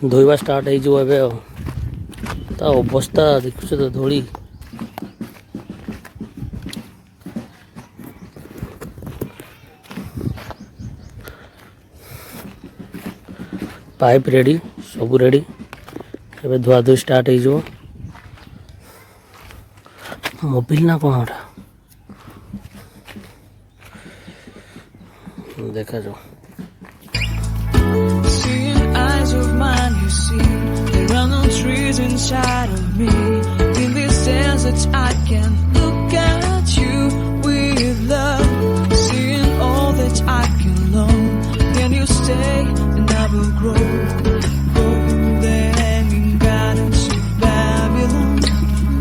ଧୋଇବା ଷ୍ଟାର୍ଟ ହେଇଯିବ ଏବେ ଆଉ। ତା ଅବସ୍ଥା ଦେଖୁଛ ତ ଧୂଳି। ପାଇପ୍ ରେଡ଼ି, ସବୁ ରେଡ଼ି। ଏବେ ଧୁଆଧୁଇ ଷ୍ଟାର୍ଟ ହେଇଯିବ। ମୋବିଲ ନା କ'ଣ ଏଟା ଦେଖାଯାଉ। Trees inside of me. In this desert I can look at you with love, seeing all that I can learn. Can you stay and I will grow? Golden hanging gardens of Babylon.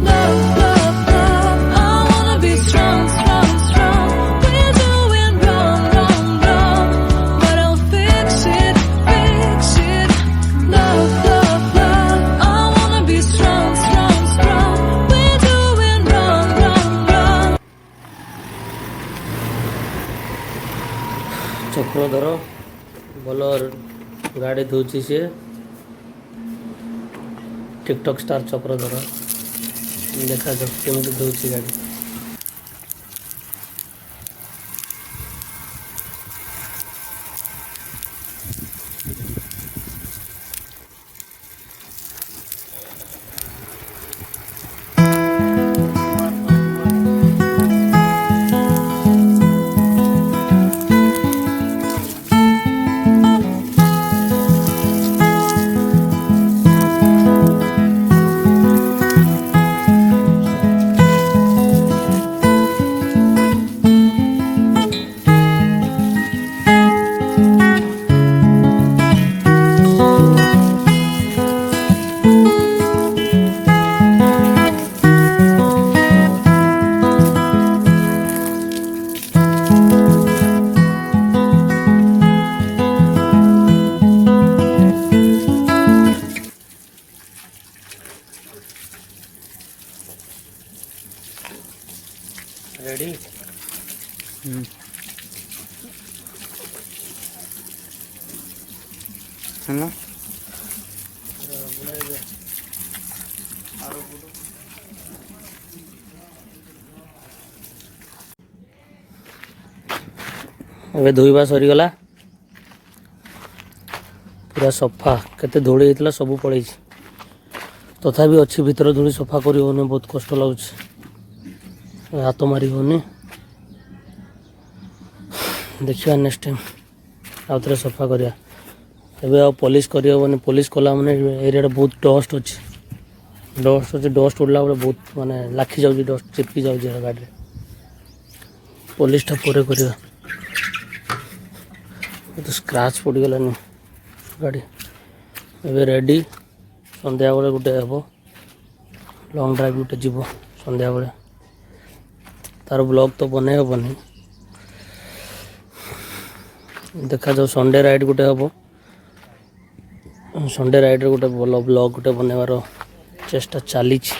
Love, love, love, I wanna be strong, strong, strong. We're doing wrong, wrong, wrong, but I'll fix it, fix it. Love, love, love, I wanna be strong, strong, strong. We're doing wrong, wrong, wrong. Chakradhar ଭଲ ଗାଡ଼ି ଧୋଉଛି ସିଏ। TikTok star Chakradhar. ଦେଖାଯାଉ କେମିତି ଧୋଉଛି ଗାଡ଼ି। Ready है ना। ଏବେ ଧୋଇବା ସରିଗଲା। ପୁରା ସଫା। କେତେ ଧୂଳି ହେଇଥିଲା ସବୁ ପଳେଇଛି। ତଥାପି ଅଛି ଭିତର ଧୂଳି ସଫା କରି ହେଉନି, ବହୁତ କଷ୍ଟ ଲାଗୁଛି। ହାତ ମାରି ହେଉନି। ଦେଖିବା ନେକ୍ସଟ ଟାଇମ୍ ଆଉ ଥରେ ସଫା କରିବା। ଏବେ ଆଉ ପଲିସ୍ କରିହେବନି। ପଲିସ୍ କଲା ମାନେ ଏରିଆରେ ବହୁତ ଡଷ୍ଟ ଅଛି। ଡଷ୍ଟ ଉଡ଼ିଲା ବେଳେ ବହୁତ ମାନେ ଲାଖି ଯାଉଛି, ଡଷ୍ଟ ଚିପକି ଯାଉଛି ଗାଡ଼ିରେ। ପଲିସ୍ଟା ପରେ କରିବା। ସ୍କ୍ରାଚ୍ ପଡ଼ିଗଲାନି ଗାଡ଼ି। ଏବେ ରେଡ଼ି। ସନ୍ଧ୍ୟାବେଳେ ଗୋଟେ ହେବ, ଲଙ୍ଗ୍ ଡ୍ରାଇଭ୍ ଗୋଟେ ଯିବ ସନ୍ଧ୍ୟାବେଳେ। ତାର ବ୍ଲଗ୍ ତ ବନେଇ ହେବନି। ଦେଖାଯାଉ ସଣ୍ଡେ ରାଇଡ୍ ଗୋଟେ ହେବ। ସଣ୍ଡେ ରାଇଡ୍ରେ ଗୋଟେ ଭଲ ବ୍ଲଗ୍ ଗୋଟେ ବନେଇବାର ଚେଷ୍ଟା ଚାଲିଛି।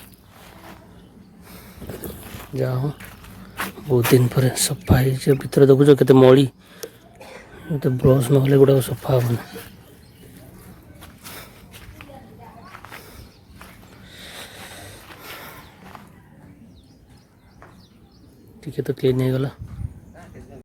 ଯାହା ହଉ ବହୁତ ଦିନ ପରେ ସଫା ହେଇଛି। ଭିତରେ ଦେଖୁଛ କେତେ ମଳି। ଏତେ ବ୍ରସ୍ ନହେଲେ ଗୁଡ଼ାକ ସଫା ହେବନି। ଟିକେ ତ କ୍ଲିନ୍ ହେଇଗଲା।